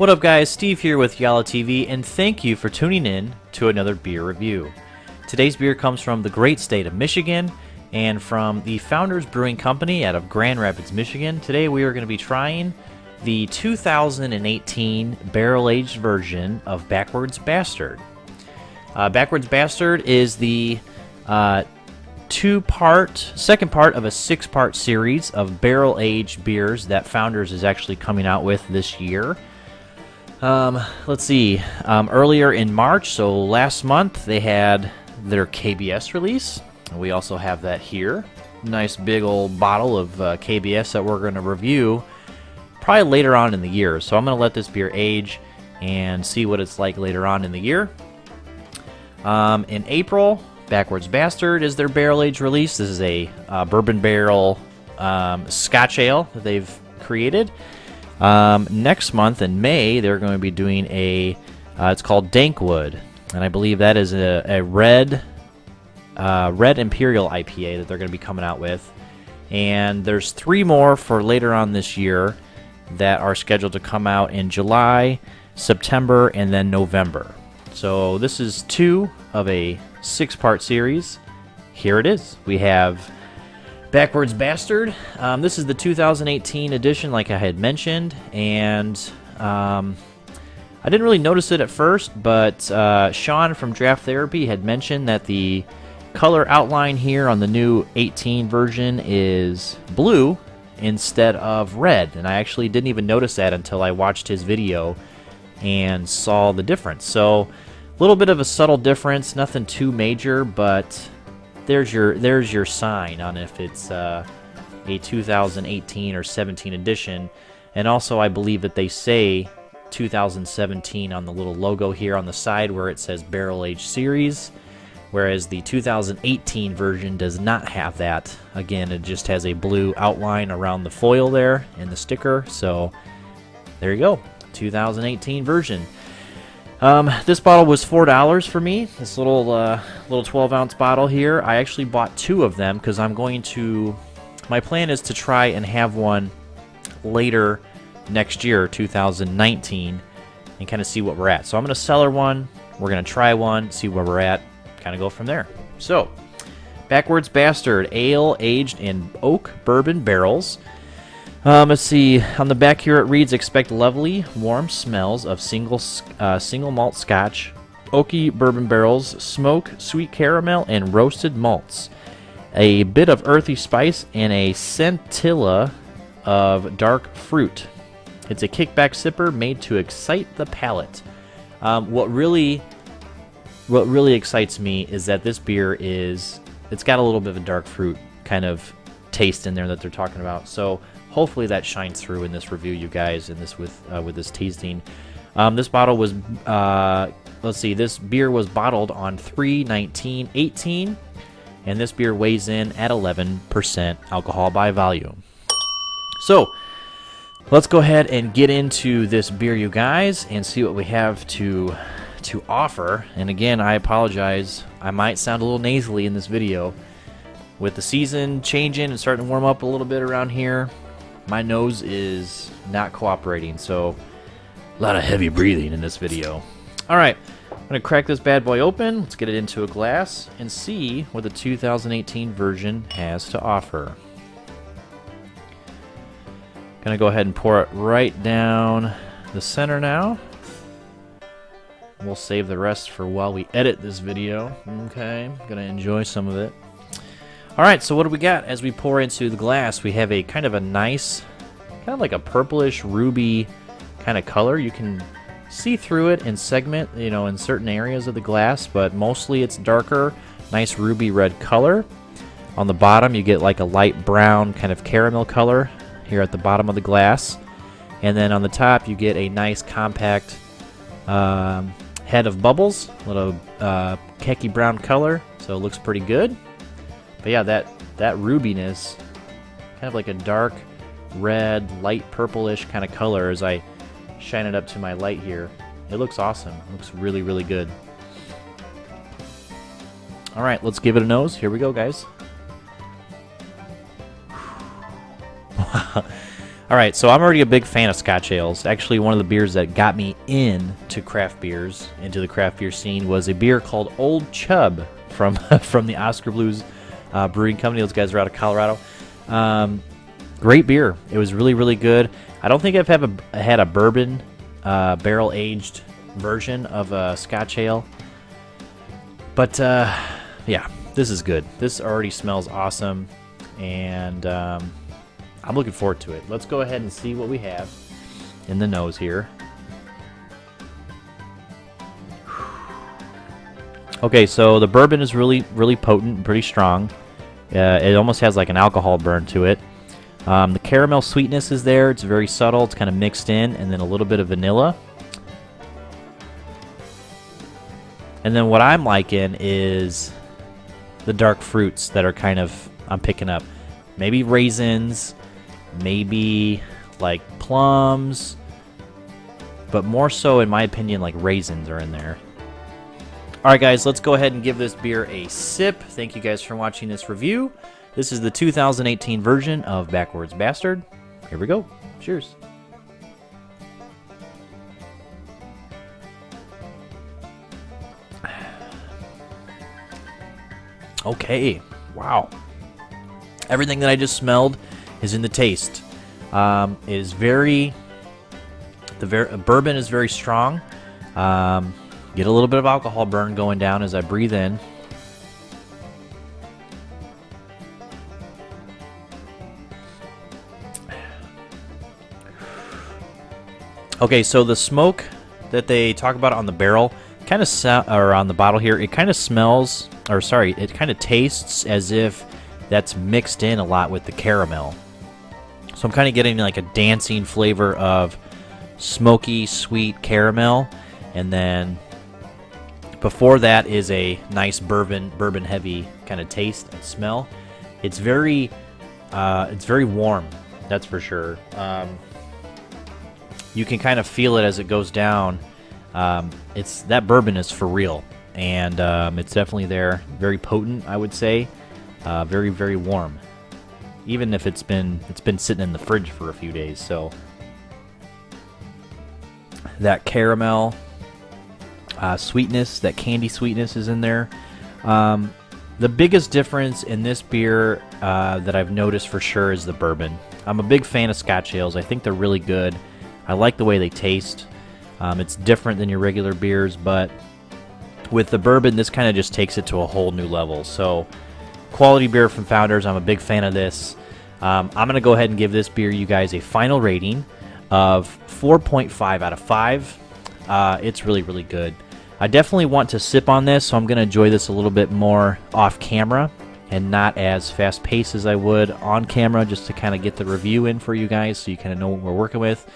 What up guys, Steve here with Yalla TV, and thank you for tuning in to another beer review. Today's beer comes from the great state of Michigan and from the Founders Brewing Company out of Grand Rapids, Michigan. Today we are going to be trying the 2018 barrel-aged version of Backwoods Bastard. Backwoods Bastard is the second part of a 6-part series of barrel-aged beers that Founders is actually coming out with this year. Let's see, earlier in March, so last month, they had their KBS release. We also have that here. Nice big old bottle of KBS that we're going to review probably later on in the year. So I'm going to let this beer age and see what it's like later on in the year. In April, Backwoods Bastard is their barrel-aged release. This is a bourbon barrel Scotch ale that they've created. Next month in May, they're going to be doing it's called Dankwood, and I believe that is a red Imperial IPA that they're going to be coming out with. And there's 3 more for later on this year that are scheduled to come out in July, September, and then November. So this is 2 of a 6-part series. Here it is. We have Backwoods Bastard. This is the 2018 edition, like I had mentioned, and I didn't really notice it at first, but Sean from Draft Therapy had mentioned that the color outline here on the new 18 version is blue instead of red, and I actually didn't even notice that until I watched his video and saw the difference. So a little bit of a subtle difference, nothing too major, but there's your sign on if it's a 2018 or 17 edition. And also I believe that they say 2017 on the little logo here on the side where it says Barrel Age Series, whereas the 2018 version does not have that. Again, it just has a blue outline around the foil there and the sticker. So there you go, 2018 version. This bottle was $4 for me. This little 12-ounce bottle here. I actually bought 2 of them because my plan is to try and have one later next year, 2019, and kind of see what we're at. So I'm going to cellar one. We're going to try one, see where we're at, kind of go from there. So, Backwoods Bastard, ale aged in oak bourbon barrels. Let's see, on the back here it reads, expect lovely, warm smells of single malt scotch, oaky bourbon barrels, smoke, sweet caramel, and roasted malts. A bit of earthy spice and a scintilla of dark fruit. It's a kickback sipper made to excite the palate. What really excites me is that this beer it's got a little bit of a dark fruit kind of taste in there that they're talking about. So hopefully that shines through in this review, you guys, and this with this tasting. This bottle was, let's see, this beer was bottled on 3/19/18, and this beer weighs in at 11% alcohol by volume. So let's go ahead and get into this beer, you guys, and see what we have to offer. And again, I apologize, I might sound a little nasally in this video. With the season changing and starting to warm up a little bit around here, my nose is not cooperating, so a lot of heavy breathing in this video. Alright, I'm going to crack this bad boy open. Let's get it into a glass and see what the 2018 version has to offer. Going to go ahead and pour it right down the center now. We'll save the rest for while we edit this video. Okay, going to enjoy some of it. Alright, so what do we got as we pour into the glass? We have a kind of a nice, kind of like a purplish ruby kind of color. You can see through it in segment, in certain areas of the glass, but mostly it's darker, nice ruby red color. On the bottom you get like a light brown kind of caramel color here at the bottom of the glass. And then on the top you get a nice compact head of bubbles, a little khaki brown color, so it looks pretty good. But yeah, that rubiness, kind of like a dark red, light purplish kind of color as I shine it up to my light here. It looks awesome. It looks really, really good. All right, let's give it a nose. Here we go, guys. All right, so I'm already a big fan of Scotch ales. Actually, one of the beers that got me into craft beers, into the craft beer scene, was a beer called Old Chub from from the Oscar Blues Brewing Company. Those guys are out of Colorado. Great beer. It was really, really good. I don't think I've had a bourbon barrel-aged version of a Scotch ale. But, yeah, this is good. This already smells awesome, and I'm looking forward to it. Let's go ahead and see what we have in the nose here. Okay, so the bourbon is really, really potent and pretty strong. It almost has like an alcohol burn to it. The caramel sweetness is there. It's very subtle. It's kind of mixed in, and then a little bit of vanilla. And then what I'm liking is the dark fruits that are kind of, I'm picking up. Maybe raisins, maybe like plums, but more so, in my opinion, like raisins are in there. All right, guys, let's go ahead and give this beer a sip. Thank you guys for watching this review. This is the 2018 version of Backwoods Bastard. Here we go. Cheers. Okay. Wow. Everything that I just smelled is in the taste. Bourbon is very strong. Get a little bit of alcohol burn going down as I breathe in. Okay, so the smoke that they talk about on the barrel kind of or on the bottle here, it kind of smells, or sorry, it kind of tastes as if that's mixed in a lot with the caramel. So I'm kind of getting like a dancing flavor of smoky, sweet caramel, and then before that is a nice bourbon heavy kind of taste and smell. It's very warm, that's for sure. You can kind of feel it as it goes down. That bourbon is for real, and it's definitely there. Very potent, I would say. Very, very warm, even if it's been sitting in the fridge for a few days. So that caramel sweetness, that candy sweetness is in there. The biggest difference in this beer that I've noticed for sure is the bourbon. I'm a big fan of Scotch ales. I think they're really good. I like the way they taste. It's different than your regular beers, but with the bourbon, this kind of just takes it to a whole new level. So, quality beer from Founders. I'm a big fan of this. I'm going to go ahead and give this beer, you guys, a final rating of 4.5 out of 5. It's really, really good. I definitely want to sip on this, so I'm going to enjoy this a little bit more off camera and not as fast-paced as I would on camera, just to kind of get the review in for you guys so you kind of know what we're working with.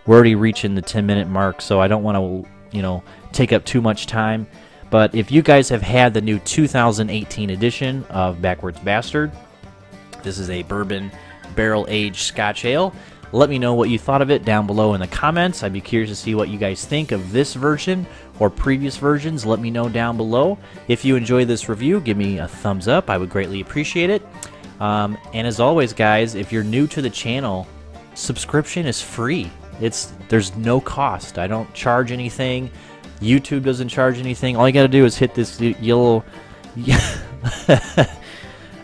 We're already reaching the 10-minute mark, so I don't want to, take up too much time. But if you guys have had the new 2018 edition of Backwoods Bastard, this is a bourbon barrel-aged Scotch ale. Let me know what you thought of it down below in the comments. I'd be curious to see what you guys think of this version or previous versions. Let me know down below. If you enjoyed this review, give me a thumbs up. I would greatly appreciate it. And as always, guys, if you're new to the channel, subscription is free. There's no cost. I don't charge anything. YouTube doesn't charge anything. All you got to do is hit this yellow... All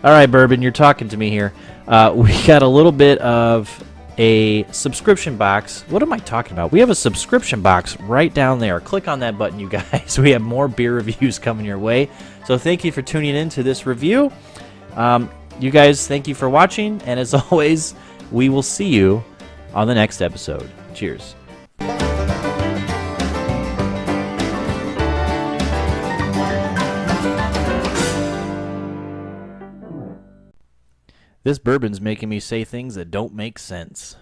right, Bourbon, you're talking to me here. We got a little bit of a subscription box. What am I talking about? We have a subscription box right down there. Click on that button, you guys. We have more beer reviews coming your way. So thank you for tuning in to this review. You guys, thank you for watching. And as always, we will see you on the next episode. Cheers. This bourbon's making me say things that don't make sense.